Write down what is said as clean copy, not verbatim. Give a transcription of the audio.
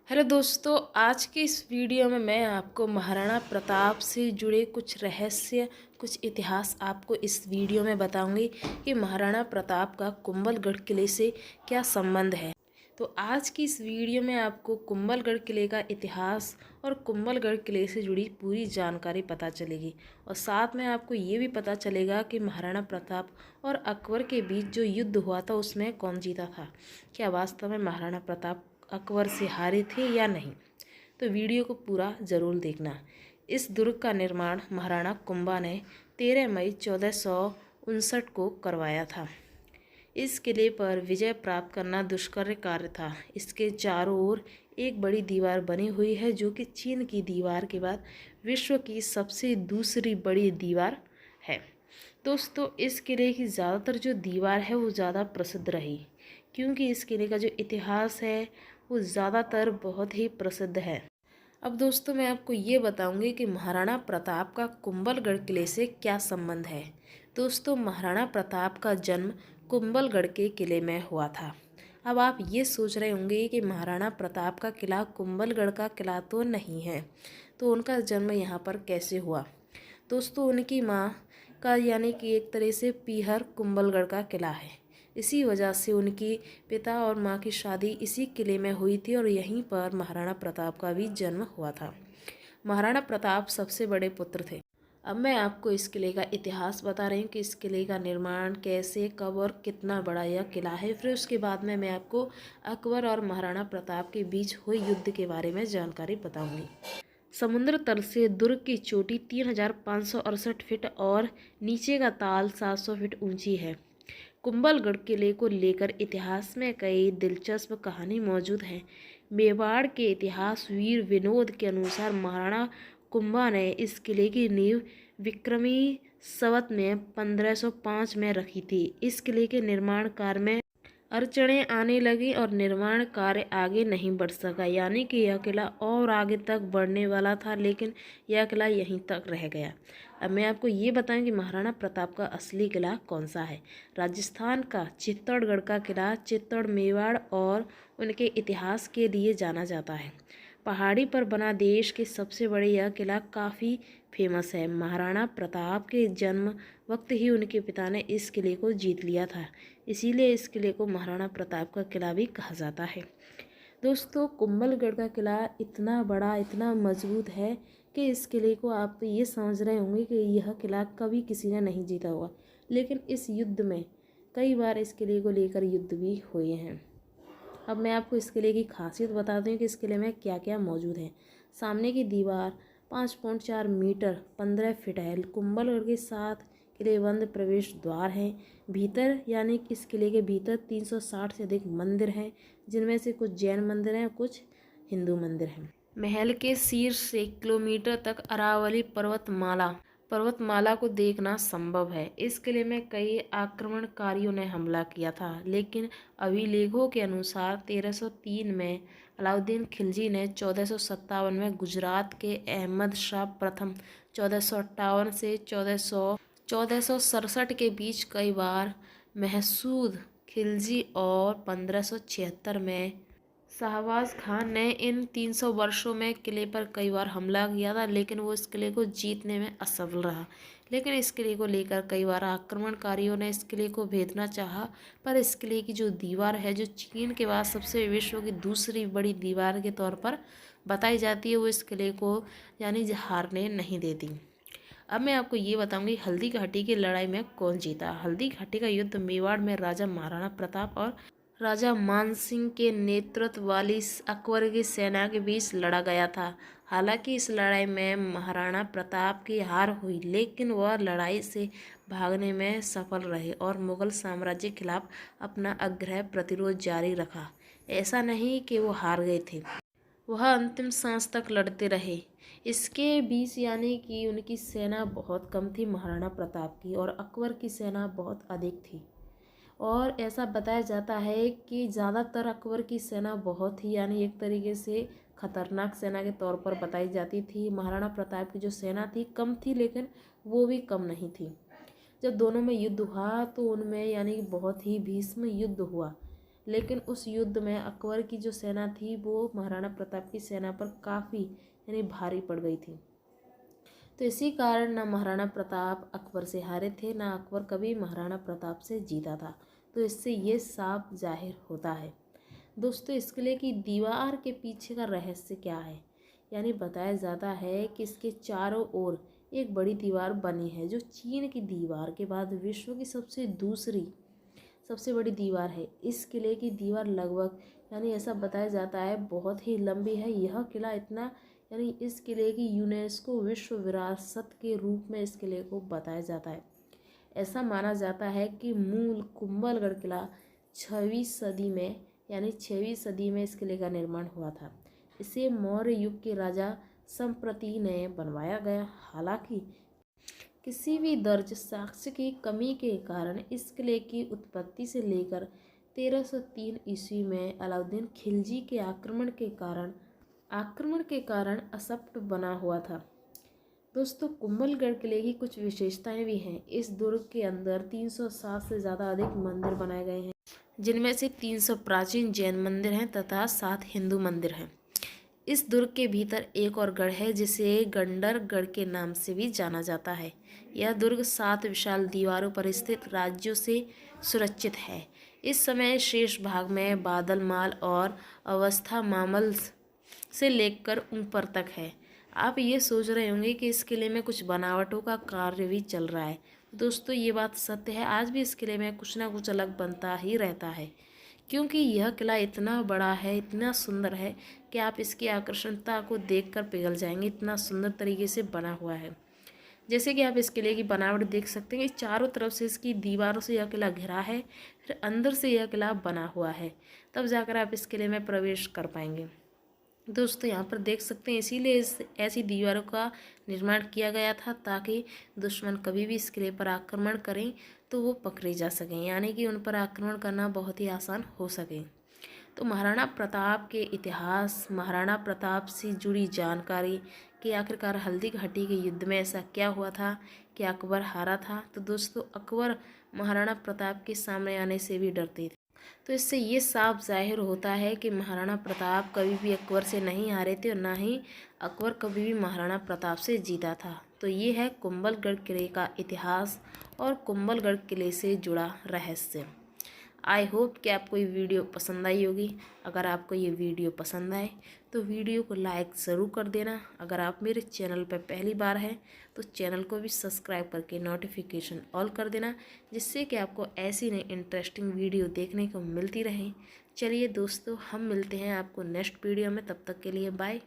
Hello दोस्तों, आज की इस वीडियो में मैं आपको महाराणा प्रताप से जुड़े कुछ रहस्य, कुछ इतिहास आपको इस वीडियो में बताऊंगी कि महाराणा प्रताप का कुंभलगढ़ किले से क्या संबंध है। तो आज की इस वीडियो में आपको कुंभलगढ़ किले का इतिहास और कुंभलगढ़ किले से जुड़ी पूरी जानकारी पता चलेगी और साथ में आपको ये भी पता चलेगा कि महाराणा प्रताप और अकबर के बीच जो युद्ध हुआ था उसमें कौन जीता था। क्या वास्तव में महाराणा प्रताप अकबर से हारे थे या नहीं। तो वीडियो को पूरा ज़रूर देखना। इस दुर्ग का निर्माण महाराणा कुंभा ने 13 मई 1459 को करवाया था। इस किले पर विजय प्राप्त करना दुष्कर कार्य था। इसके चारों ओर एक बड़ी दीवार बनी हुई है जो कि चीन की दीवार के बाद विश्व की सबसे दूसरी बड़ी दीवार है। दोस्तों, इस किले की ज़्यादातर जो दीवार है वो ज़्यादा प्रसिद्ध रही, क्योंकि इस किले का जो इतिहास है वो ज़्यादातर बहुत ही प्रसिद्ध है। अब दोस्तों, मैं आपको ये बताऊंगी कि महाराणा प्रताप का कुंभलगढ़ किले से क्या संबंध है। दोस्तों, महाराणा प्रताप का जन्म कुंभलगढ़ के किले में हुआ था। अब आप ये सोच रहे होंगे कि महाराणा प्रताप का किला कुंभलगढ़ का किला तो नहीं है, तो उनका जन्म यहाँ पर कैसे हुआ। दोस्तों, उनकी माँ का यानी कि एक तरह से पीहर कुंभलगढ़ का किला है। इसी वजह से उनकी पिता और माँ की शादी इसी किले में हुई थी और यहीं पर महाराणा प्रताप का भी जन्म हुआ था। महाराणा प्रताप सबसे बड़े पुत्र थे। अब मैं आपको इस किले का इतिहास बता रही हूँ कि इस किले का निर्माण कैसे, कब और कितना बड़ा यह किला है। फिर उसके बाद में मैं आपको अकबर और महाराणा प्रताप के बीच हुए युद्ध के बारे में जानकारी बताऊंगी। समुद्र तल से दुर्ग की चोटी 3568 फीट और नीचे का ताल 700 फीट ऊंची है। कुंभलगढ़ किले को लेकर इतिहास में कई दिलचस्प कहानी मौजूद है। मेवाड़ के इतिहास वीर विनोद के अनुसार महाराणा कुंभा ने इस किले की नींव विक्रमी संवत में 1505 में रखी थी। इस किले के निर्माण कार्य में अड़चनें आने लगी और निर्माण कार्य आगे नहीं बढ़ सका, यानी कि यह किला और आगे तक बढ़ने वाला था लेकिन यह किला यहीं तक रह गया। अब मैं आपको ये बताऊं कि महाराणा प्रताप का असली किला कौन सा है। राजस्थान का चित्तौड़गढ़ का किला चित्तौड़ मेवाड़ और उनके इतिहास के लिए जाना जाता है। पहाड़ी पर बना देश के सबसे बड़े यह किला काफ़ी फेमस है। महाराणा प्रताप के जन्म वक्त ही उनके पिता ने इस किले को जीत लिया था, इसीलिए इस किले को महाराणा प्रताप का किला भी कहा जाता है। दोस्तों, कुंभलगढ़ का किला इतना बड़ा, इतना मजबूत है कि इस किले को आप ये समझ रहे होंगे कि यह किला कभी किसी ने नहीं जीता होगा, लेकिन इस युद्ध में कई बार इस किले को लेकर युद्ध भी हुए हैं। अब मैं आपको इस किले की खासियत बता दूं कि इस किले में क्या क्या मौजूद है। सामने की दीवार 5.4 मीटर 15 फीट है। कुंभलगढ़ के 7 किलेबंद प्रवेश द्वार हैं। भीतर यानी कि इस किले के भीतर 360 से अधिक मंदिर हैं, जिनमें से कुछ जैन मंदिर हैं, कुछ हिंदू मंदिर हैं। महल के शीर्ष से किलोमीटर तक अरावली पर्वतमाला को देखना संभव है। इस किले में कई आक्रमणकारियों ने हमला किया था, लेकिन अभिलेखों के अनुसार 1303 में अलाउद्दीन खिलजी ने 1457 में गुजरात के अहमद शाह प्रथम 1458 से 1467 के बीच कई बार महसूद खिलजी और 1576 में शाहबाज खान ने इन 300 वर्षों में किले पर कई बार हमला किया था, लेकिन वो इस किले को जीतने में असफल रहा। लेकिन इस किले को लेकर कई बार आक्रमणकारियों ने इस किले को भेदना चाहा, पर इस किले की जो दीवार है, जो चीन के बाद सबसे विश्व की दूसरी बड़ी दीवार के तौर पर बताई जाती है, वो इस किले को यानी हारने नहीं देती। अब मैं आपको ये बताऊंगी हल्दी घाटी की लड़ाई में कौन जीता। हल्दी घाटी का युद्ध मेवाड़ में राजा महाराणा प्रताप और राजा मानसिंह के नेतृत्व वाली अकबर की सेना के बीच लड़ा गया था। हालांकि इस लड़ाई में महाराणा प्रताप की हार हुई, लेकिन वह लड़ाई से भागने में सफल रहे और मुगल साम्राज्य के खिलाफ अपना अग्रह प्रतिरोध जारी रखा। ऐसा नहीं कि वो हार गए थे, वह अंतिम सांस तक लड़ते रहे। इसके बीच यानी कि उनकी सेना बहुत कम थी महाराणा प्रताप की, और अकबर की सेना बहुत अधिक थी। और ऐसा बताया जाता है कि ज़्यादातर अकबर की सेना बहुत ही यानी एक तरीके से खतरनाक सेना के तौर पर बताई जाती थी। महाराणा प्रताप की जो सेना थी कम थी, लेकिन वो भी कम नहीं थी। जब दोनों में युद्ध हुआ तो उनमें यानी कि बहुत ही भीषण युद्ध हुआ। लेकिन उस युद्ध में अकबर की जो सेना थी वो महाराणा प्रताप की सेना पर काफ़ी यानी भारी पड़ गई थी। तो इसी कारण ना महाराणा प्रताप अकबर से हारे थे, ना अकबर कभी महाराणा प्रताप से जीता था। तो इससे ये साफ जाहिर होता है दोस्तों इस किले की दीवार के पीछे का रहस्य क्या है। यानी बताया जाता है कि इसके चारों ओर एक बड़ी दीवार बनी है जो चीन की दीवार के बाद विश्व की सबसे बड़ी दीवार है। इस किले की दीवार लगभग यानी ऐसा बताया जाता है बहुत ही लंबी है। यह किला इतना यानी इस किले की यूनेस्को विश्व विरासत के रूप में इस किले को बताया जाता है। ऐसा माना जाता है कि मूल कुंभलगढ़ किला 6वीं सदी में इस किले का निर्माण हुआ था। इसे मौर्य युग के राजा संप्रति ने बनवाया गया। हालांकि किसी भी दर्ज साक्ष्य की कमी के कारण इस किले की उत्पत्ति से लेकर 1303 ईस्वी में अलाउद्दीन खिलजी के आक्रमण के कारण असफ्ट बना हुआ था। दोस्तों कुंभलगढ़ किले की कुछ विशेषताएं भी हैं। इस दुर्ग के अंदर 307 से ज़्यादा अधिक मंदिर बनाए गए हैं, जिनमें से 300 प्राचीन जैन मंदिर हैं तथा 7 हिंदू मंदिर हैं। इस दुर्ग के भीतर एक और गढ़ है जिसे गंडरगढ़ के नाम से भी जाना जाता है। यह दुर्ग 7 विशाल दीवारों पर स्थित राज्यों से सुरक्षित है। इस समय शेष भाग में बादलमाल और अवस्था मामल से लेकर ऊपर तक है। आप ये सोच रहे होंगे कि इस किले में कुछ बनावटों का कार्य भी चल रहा है। दोस्तों ये बात सत्य है, आज भी इस किले में कुछ ना कुछ अलग बनता ही रहता है, क्योंकि यह किला इतना बड़ा है, इतना सुंदर है कि आप इसकी आकर्षणता को देखकर पिघल जाएंगे। इतना सुंदर तरीके से बना हुआ है। जैसे कि आप इस किले की बनावट देख सकते हैं कि चारों तरफ से इसकी दीवारों से यह किला घिरा है, फिर अंदर से यह किला बना हुआ है, तब जाकर आप इस किले में प्रवेश कर पाएंगे। दोस्तों यहाँ पर देख सकते हैं इसीलिए ऐसी दीवारों का निर्माण किया गया था ताकि दुश्मन कभी भी इस किले पर आक्रमण करें तो वो पकड़े जा सकें, यानी कि उन पर आक्रमण करना बहुत ही आसान हो सके। तो महाराणा प्रताप के इतिहास, महाराणा प्रताप से जुड़ी जानकारी कि आखिरकार हल्दी घाटी के युद्ध में ऐसा क्या हुआ था कि अकबर हारा था। तो दोस्तों अकबर महाराणा प्रताप के सामने आने से भी डरते थे। तो इससे ये साफ जाहिर होता है कि महाराणा प्रताप कभी भी अकबर से नहीं हारे थे और ना ही अकबर कभी भी महाराणा प्रताप से जीता था। तो ये है कुंभलगढ़ किले का इतिहास और कुंभलगढ़ किले से जुड़ा रहस्य। आई होप कि आपको ये वीडियो पसंद आई होगी। अगर आपको ये वीडियो पसंद आए तो वीडियो को लाइक ज़रूर कर देना। अगर आप मेरे चैनल पर पहली बार हैं तो चैनल को भी सब्सक्राइब करके नोटिफिकेशन ऑल कर देना, जिससे कि आपको ऐसी नई इंटरेस्टिंग वीडियो देखने को मिलती रहे। चलिए दोस्तों हम मिलते हैं आपको नेक्स्ट वीडियो में, तब तक के लिए बाय।